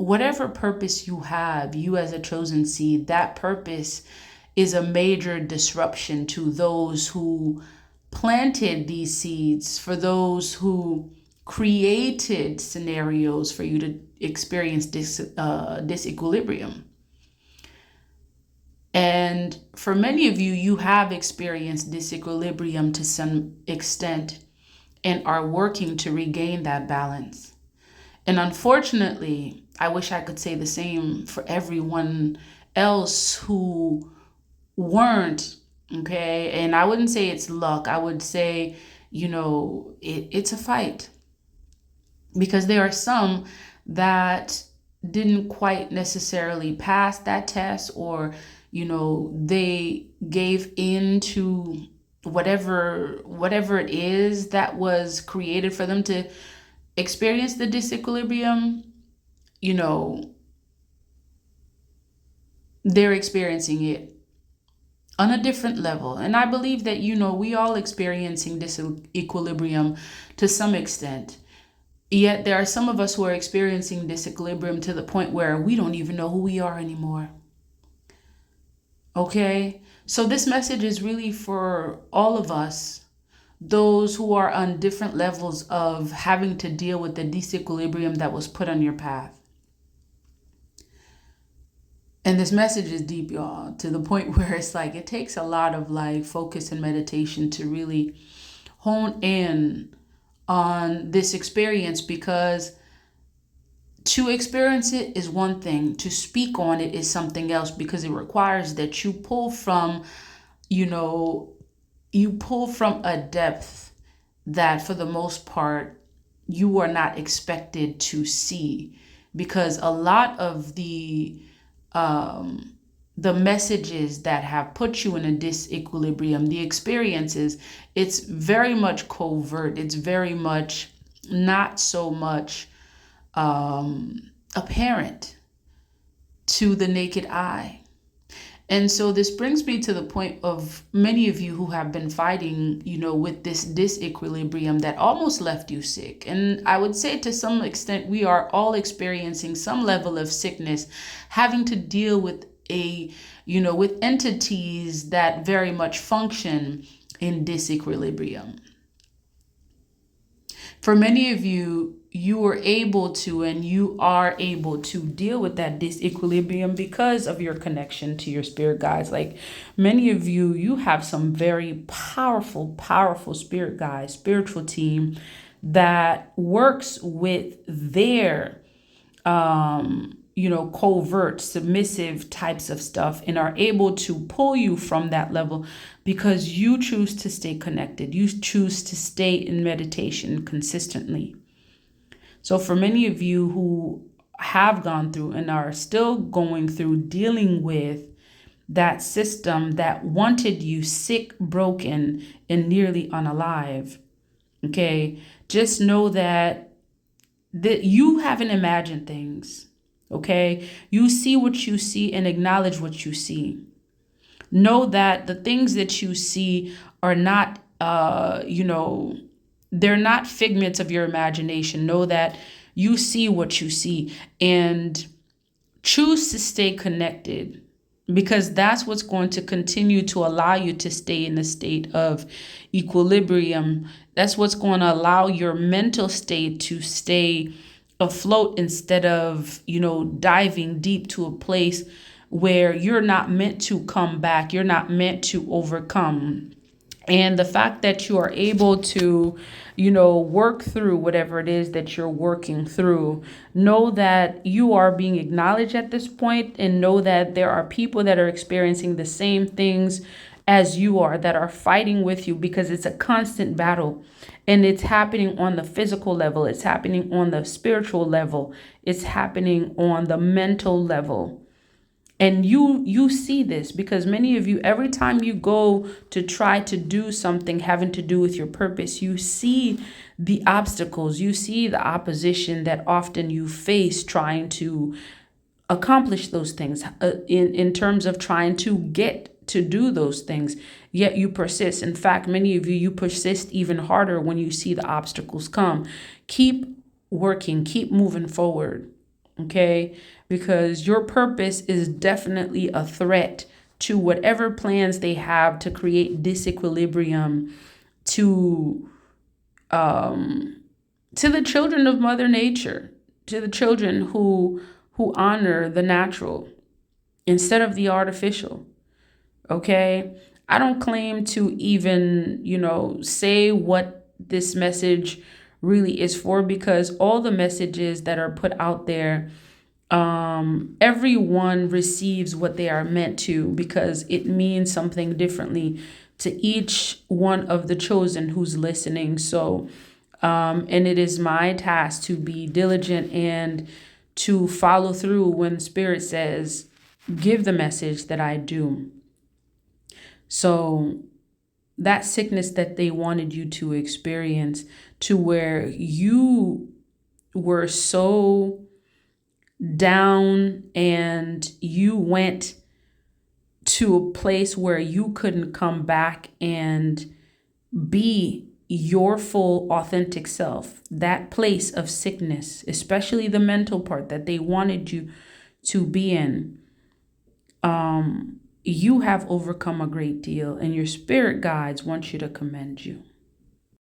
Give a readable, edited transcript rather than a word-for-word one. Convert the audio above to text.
whatever purpose you have, you as a chosen seed, that purpose is a major disruption to those who planted these seeds, for those who created scenarios for you to experience disequilibrium. And for many of you, you have experienced disequilibrium to some extent and are working to regain that balance. And unfortunately, I wish I could say the same for everyone else who weren't, okay? And I wouldn't say it's luck. I would say, it's a fight. Because there are some that didn't quite necessarily pass that test, or, they gave in to whatever it is that was created for them to experience the disequilibrium. They're experiencing it on a different level. And I believe that, we all experiencing disequilibrium to some extent. Yet there are some of us who are experiencing disequilibrium to the point where we don't even know who we are anymore. Okay? So this message is really for all of us, those who are on different levels of having to deal with the disequilibrium that was put on your path. And this message is deep, y'all, to the point where it's like it takes a lot of focus and meditation to really hone in on this experience, because to experience it is one thing, to speak on it is something else, because it requires that you pull from a depth that for the most part you are not expected to see, because a lot of the messages that have put you in a disequilibrium, the experiences, it's very much covert. It's very much not so much apparent to the naked eye. And so this brings me to the point of many of you who have been fighting, with this disequilibrium that almost left you sick. And I would say to some extent, we are all experiencing some level of sickness, having to deal with with entities that very much function in disequilibrium. For many of you, you were able to, and you are able to deal with that disequilibrium because of your connection to your spirit guides. Like many of you, you have some very powerful, powerful spirit guides, spiritual team that works with their, covert, submissive types of stuff, and are able to pull you from that level because you choose to stay connected. You choose to stay in meditation consistently. So for many of you who have gone through and are still going through dealing with that system that wanted you sick, broken, and nearly unalive, okay, just know that you haven't imagined things. Okay, you see what you see and acknowledge what you see. Know that the things that you see are not, they're not figments of your imagination. Know that you see what you see and choose to stay connected, because that's what's going to continue to allow you to stay in a state of equilibrium. That's what's going to allow your mental state to stay afloat instead of, diving deep to a place where you're not meant to come back. You're not meant to overcome. And the fact that you are able to, work through whatever it is that you're working through, know that you are being acknowledged at this point, and know that there are people that are experiencing the same things as you are, that are fighting with you, because it's a constant battle. And it's happening on the physical level. It's happening on the spiritual level. It's happening on the mental level. And you see this because many of you, every time you go to try to do something having to do with your purpose, you see the obstacles, you see the opposition that often you face trying to accomplish those things, in terms of trying to get to do those things, yet you persist. In fact, many of you persist even harder when you see the obstacles come. Keep working, keep moving forward. Okay, because your purpose is definitely a threat to whatever plans they have to create disequilibrium to the children of Mother Nature, to the children who honor the natural instead of the artificial. Okay, I don't claim to even, say what this message really is for, because all the messages that are put out there, everyone receives what they are meant to, because it means something differently to each one of the chosen who's listening. So, and it is my task to be diligent and to follow through when Spirit says, give the message, that I do. So that sickness that they wanted you to experience, to where you were so down and you went to a place where you couldn't come back and be your full authentic self, that place of sickness, especially the mental part that they wanted you to be in, you have overcome a great deal, and your spirit guides want you to commend you.